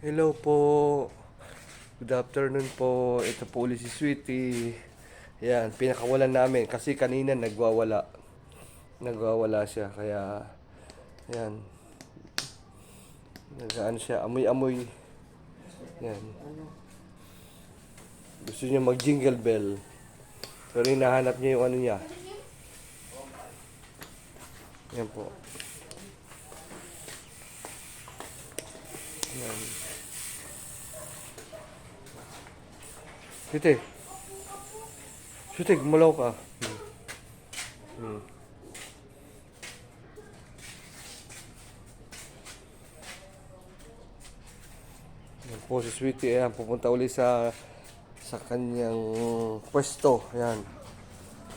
Hello po. Good afternoon po. Ito po ulit si Sweetie. Yan, pinakawalan namin kasi kanina nagwawala. Nagwawala siya kaya yan. Nagaan siya, amoy-amoy. Yan. Gusto niya mag-jingle bell. Pero hinahanap niya yung ano niya. Yan po. Yan. Sweetie. Sweetie, gumalaw ka. Yan po si Sweetie. Ayan, pupunta ulit sa kanyang pwesto. Ayan.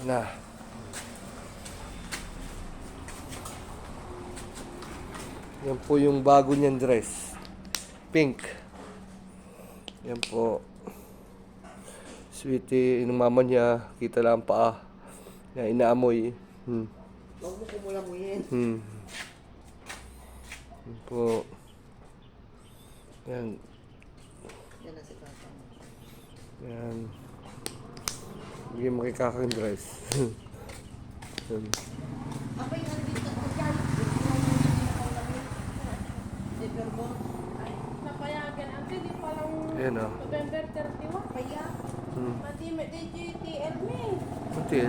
Na. Yan po yung bago niyang dress. Pink. Yan po. Sweetie, yung mama niya, kita lang ang paa. Yan, inaamoy. Huwag mo kumulamuyin. Yan po. Yan. Yan na si Papa. Yan. Bigyan mo kay kakang dress. Yan. Apa yung nandito ako dyan? Zipper mo? Ay, napayagan. Ang hindi pa lang Yan o. November 31. Kaya, mati may DGTL me. Until.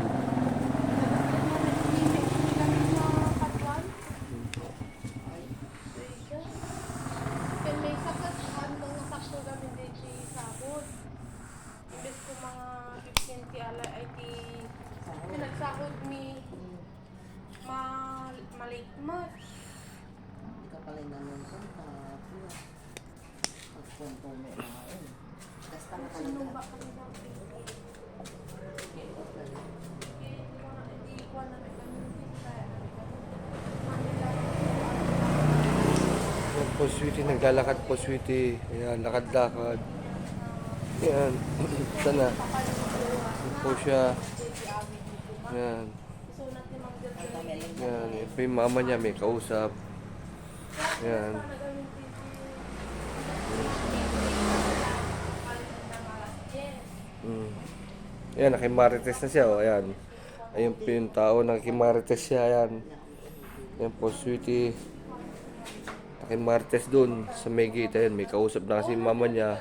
Kan may sakat, handang nasakto kami DG sabot. Imbes ko mga 15 ti ala ay ti pinagsakot mi malikmat. Hindi ka pala nanon sa pagpunto mo na yun. Basta ka Sinumba talaga. kami daw. Hindi ko na kami kaya Yan po, Sweetie. Naglalakad po, Sweetie. Ayan, lakad-lakad. Yan. Sana. Yan po siya. Yan. Yan. Yan po yung mama niya, may kausap. Yan. Yan, nakimarites na siya. O, ayan. Ayun po yung tao, nakimarites siya. Ayan. Yan po, Sweetie. Nakimarites dun sa may gate. Ayan, may kausap na kasi yung mama niya.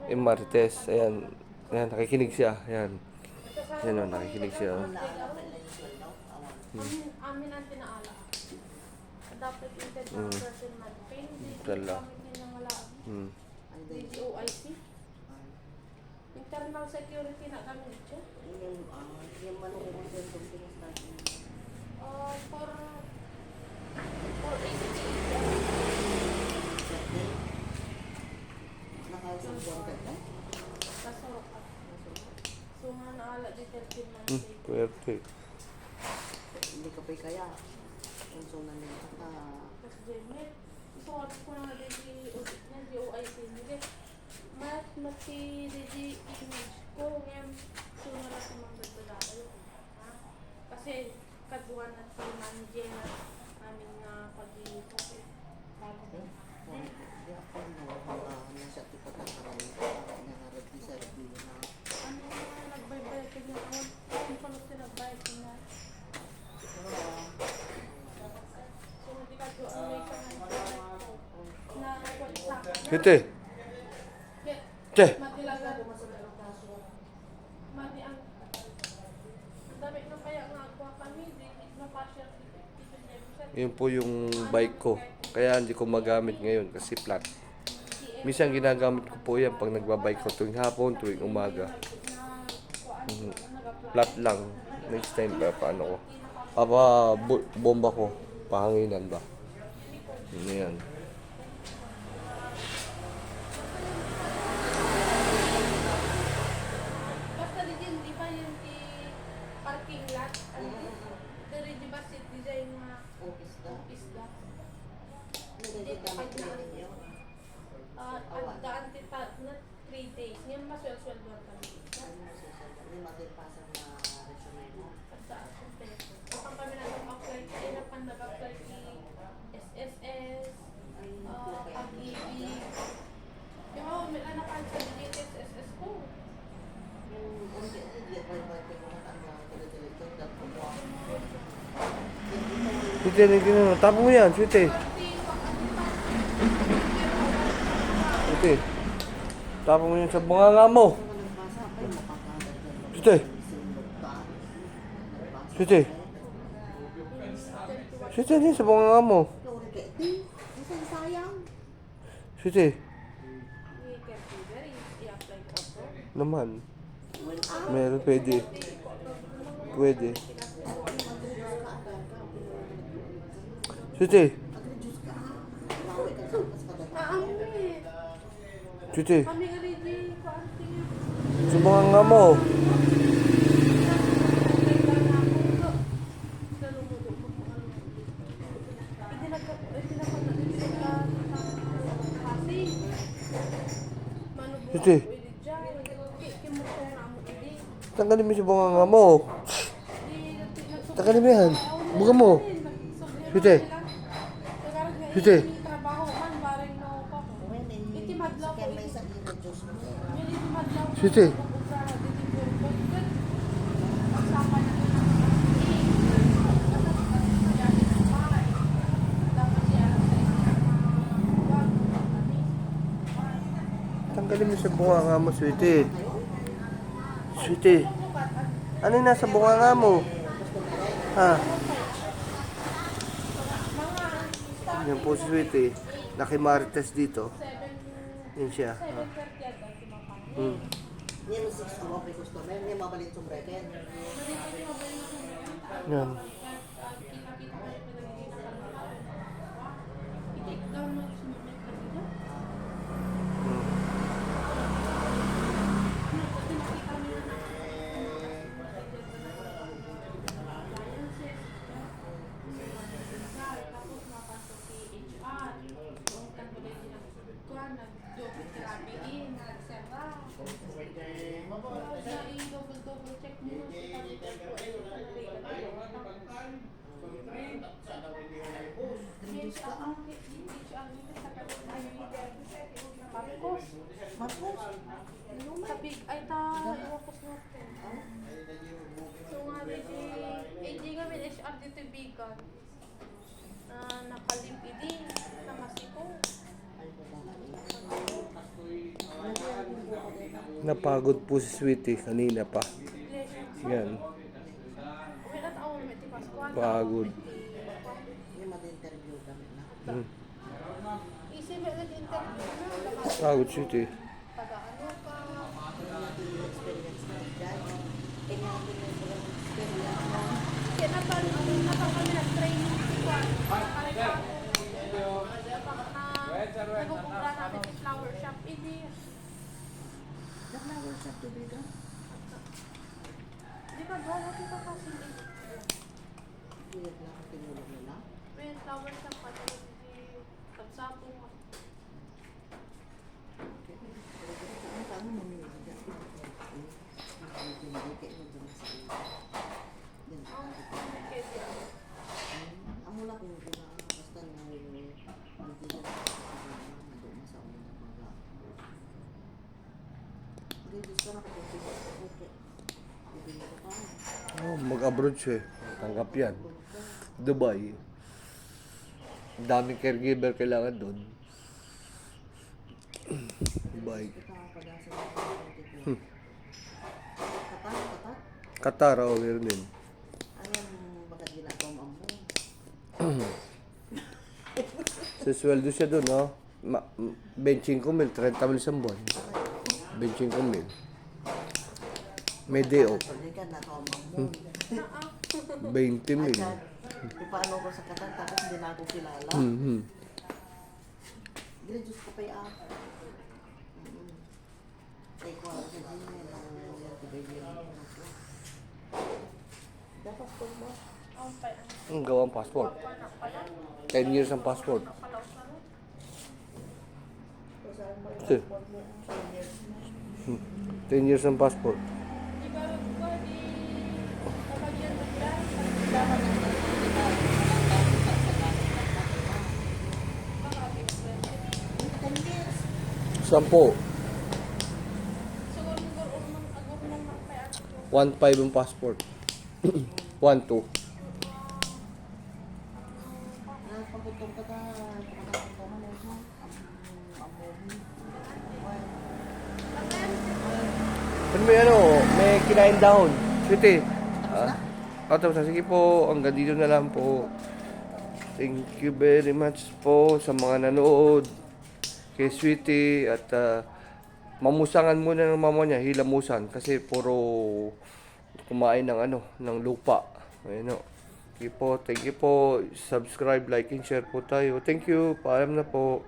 Yung marites. Ayan. Ayan, nakikinig siya. Ayan. Ayan o, nakikinig siya. Amin ang tinaala. Adopted internal person man. Dala. Kami DGOIC. Internal security na kami dito. Yung manong mo dyan kung pinastati. For 80. Nakasambuan ka na? Kasorok ka. So nga naala dito 13 months. Puwerte. Hindi ka pa'y kaya. Kung so nandito ka. Tapos Janet. Isuot ko na DGOIC. Hindi. Mati DG image ko. Ngayon, sunod na sa mga dagdala. Kasi kaduan na si manager namin nga pag-iikot. Hindi ako nasa tipo ka karami. Parang nangarap di sa review na. Ano nga, nagbaybayad ka niya ako. Kung paano sinagbayad ka niya. So, hindi ka doon may kanang na wagsak. Hiti. Che. Matilagan. Mati ang dami na kaya nga ako kami. Di na partial. Yun po yung bike ko. Kaya hindi ko magamit ngayon kasi flat. Minsan ginagamit ko po yan pag nagbabike ko tuwing hapon, tuwing umaga. Flat lang. Next time paano ko. Bomba ko. Pahanginan ba? Yun yan. Basta di ba yung parking lot? Dari di ba sit design nga Office ka. isda? Hindi ka magkakaroon niyo. At daan kita na 3 days. Ngayon maswel-swel doon kami. Hindi magpapasang na resume mo. At daan sa telephone. Kapag kami nag-apply, kaya na pa nag-apply SSS, Sweetie, ano ginawa? Tapo mo yan, sweetie. Sweetie. Tapo mo yan sa bunganga mo. Sweetie. Sweetie. Sweetie, ano yan sa bunganga mo? Sayang. Sweetie. I-apply ko to. Naman. Meron, pwede. Pwede. Sweetie. Aamit. Sweetie. Kami already ko auntie. Sa bunganga mo. Sweetie. Tanggalin mo sa bunganga mo. Tanggalin mo yan. Buka mo. Sweetie. Sweetie. Sweetie. Tanggalin mo sa bunganga mo, sweetie. Sweetie. Ano yung nasa bunganga mo? Ha? Yan po si sweetie. Nakimarites dito. Yan siya. Ha? Hmm. Yan yung 6 ako kay customer. Yan mabalit yung breken. Yan. Marcos. Kapig ay ta iwakos natin. So nga di nga min HR dito bigan. Na nakalimp idi na masiko. Napagod po si sweetie kanina pa. Yan. Wala ta awon met Pascual. Pagod. Yung mag-interview kami na. Hmm. Isip ba nag-interview na? Pagod sweetie. Taga-ano ka? Experience na dyan. Kanya natin yung experience na. Kaya natang kami nag-training si Juan. Para ka nagpupunta namin sa flower shop. Hindi. Nag-flower shop to be done. Di ba gawa kita kasi Pilit lang tinulog nila. may flower shop pa talaga si Kapsapo. Ang tama mo nila dyan. Hindi kayo nagdala sa iyo. Yan. Ang mula kong ginaan. Basta na yung hindi ka sa ulo ng mga. Hindi, gusto na kapag okay. Bibili ko pa. Oh, mag-abroad siya. Tanggap yan. Dubai. Ang daming caregiver kailangan doon. Dubai. Nakakapagasa ng pagkakas. Kapat. Qatar, oh, meron din. Anong baka ginagawa mo mo? Sa sweldo siya doon, no? Benching ko mil, 30 mil isang buwan. Benching ko mil. May day off. Hindi ka nakawamang mo. 20 mil. Paano ko sa Qatar tapos hindi na ako kilala. Mhm. Dili, Diyos ko pa'y ako. Kaya ko ako sa Gmail ang tibigyan. Dapat ko mo. Ang gawang passport. 10 years ang passport. Sir. 10 years ang passport. Di ba ko di kapag yan nagdaan Sampo. siguro nang magpayat 1.5 ang passport. 1.2. pagutong ka na, pagkakita mo na ito. Ang movie. Ano may ano, may kinain down. Sweetie. Tapos na. Sige po, hanggang dito na lang po. Thank you very much po sa mga nanood kay Sweetie at mamusangan muna ng mama niya, hilamusan kasi puro kumain ng ano, ng lupa. Ayun o. Thank you po. Subscribe, like, and share po tayo. Thank you. Paalam na po.